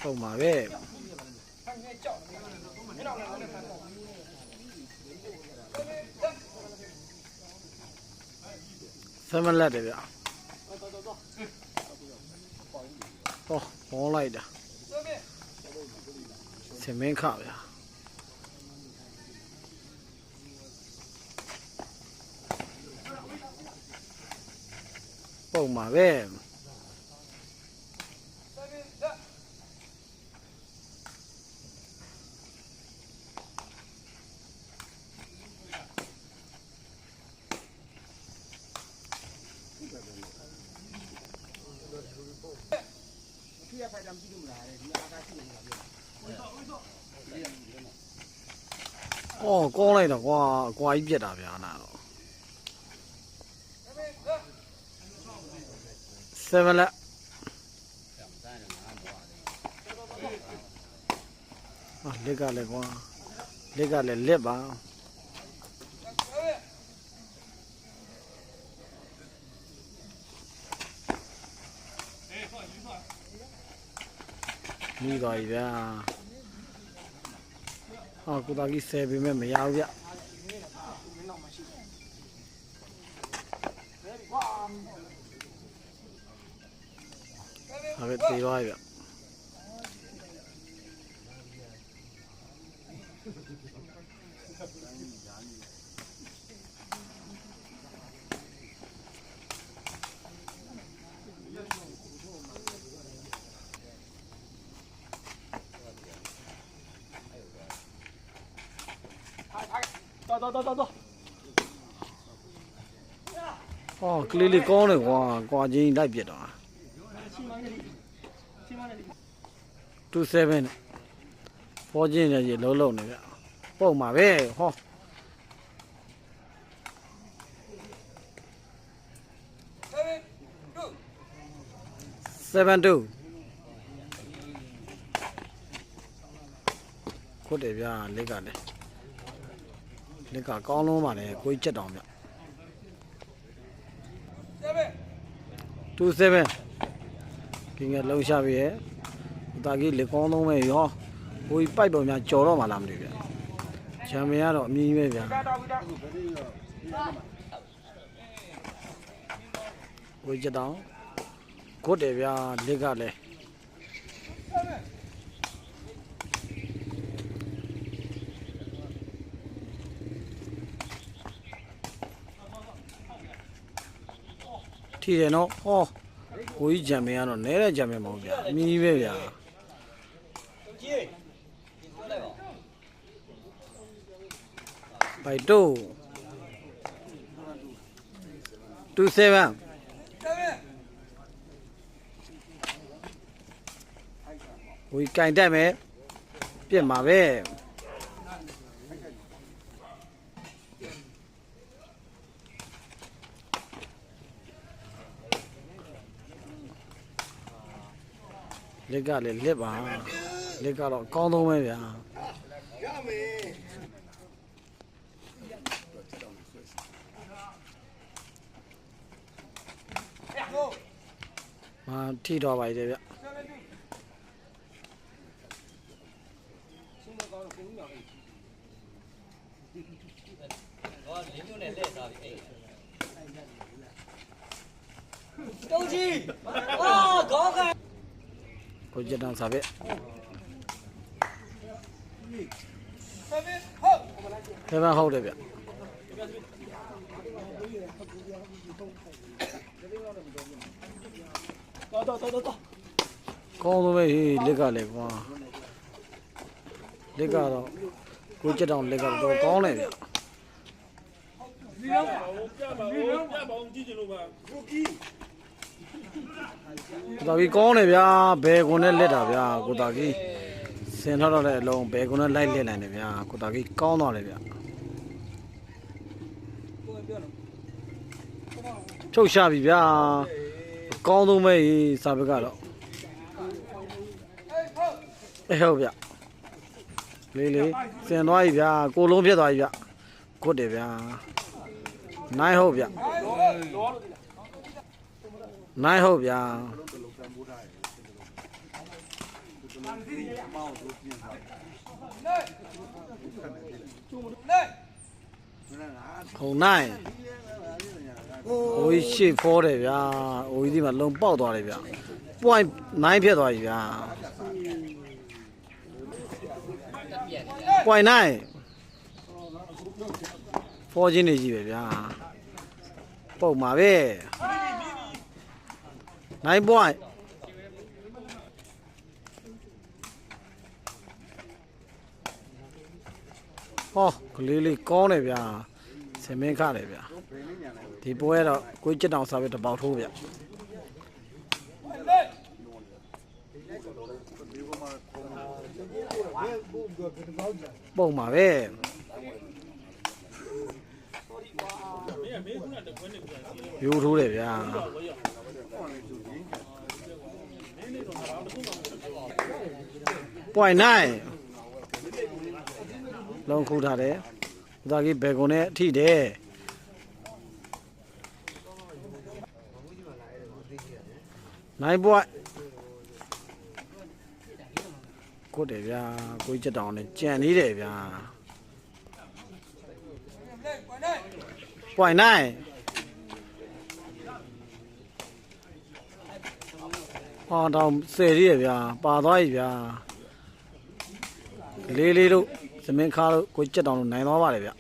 ပုံပါပဲ7လက်တယ်ဗျဟောဘောလိုက်တာစမင်းခဗျာပုံပါပဲအော်ကောင်းလိုက်တော့ကွာကွာကြီးပြက်တာဗျာနာတော့7လက်လက်ကလည်းကွာလက်ကလည်းလက်ပါမိပါပြီဗျာဟာကိုတာကြီး10ပေမဲ့မရဘူးဗျဟာပဲတေးသွားပြီဗျ到。哦，这里高的话，挂进来别的。27，放进来就老老那个，宝马呗，好。72。ကိုတယ်ဗျာလက်ကလည်းလက်ကကောင်းလုံးပါလေကိုကြီးချက်တောင်ဗျ27ကင်းကလုံးရှာပြီရဲ့တာကြီးလက်ကောင်းလုံးပဲရောကိုကြီးပိုက်ပေါ်များကြော်တော့မှလားမသိဗျချန်ပီယံကတော့အမြင့်ကြီးပဲဗျာကိုကြီးချက်တောင်ကိုတယ်ဗျာလက်ကလည်းထီတယ်နော်ဟောကိုကြီးဂျံမင်းကတော့နဲတဲ့ဂျံမင်းမဟုတ်ဗျာအမြင့်ကြီးပဲဗျာဘိုက်တိုး27ကိုကြီးကင်တက်မယ်ပြစ်မှာပဲလက်ကလည်းလက်ပါလက်ကတော့အကောင်းဆုံးပဲဗျာရမယ်ထိတော့ပါလေဗျ周记，啊，高开。ကိုကြတောင်စားပဲဟုတ်တယ်ဗျ到。ကောင်းလို့ပဲလက်ကလည်းကွာလက်ကတော့ကိုကြတောင်လက်ကတော့ကောင်းတယ်ဗျကိုတာကြီးကောင်းတယ်ဗျာဘယ်ကုန်နဲ့လက်တာဗျာကိုတာကြီးစင်ထောက်တော့တဲ့အလုံးဘယ်ကုန်နဲ့လိုက်လက်နိုင်တယ်ဗျာကိုတာကြီးကောင်းသွားတယ်ဗျာချုပ်ရှာပြီဗျာအကောင်းဆုံးပဲစာဘက်ကတော့ဟုတ်ဗျလေးစင်သွားပြီဗျာကိုလုံးပြတ်သွားပြီဗျကွတ်တယ်ဗျာနိုင်ဟုတ်ဗျနိုင်ဟုတ်ဗျာ ခုံနိုင်အိုးရှေ့ဖောတယ်ဗျာအိုးဒီမှာလုံပေါက်သွားတယ်ဗျာ point 9ဖြစ်သွားပြီဗျာ point 9ဖောချင်းနေကြီးပဲဗျာပုတ်မှာပဲ9 point ဟောကလေးလေးကောင်းတယ်ဗျာဆင်မင်းခတယ်ဗျာဒီပွဲတော့ကိုကြက်တောင်စားပဲတပေါက်ထိုးဗျာပုံမှာပဲရိုးထိုးတယ်ဗျာpoint 9လုံးခုထားတယ်ဥသာကြီးဘယ်ကုန်းနဲ့အထိတယ်9 point ကိုတယ်ဗျာကိုကြီးချက်တောင်နဲ့ကြံနေတယ်ဗျာ point 9ဟောတောင်ဆယ်ရည်ဗျာပါသွားပြီဗျာလေးလေးတို့သမင်းခါတို့ကိုကြက်တောင်တို့နိုင်သွားပါတယ်ဗျ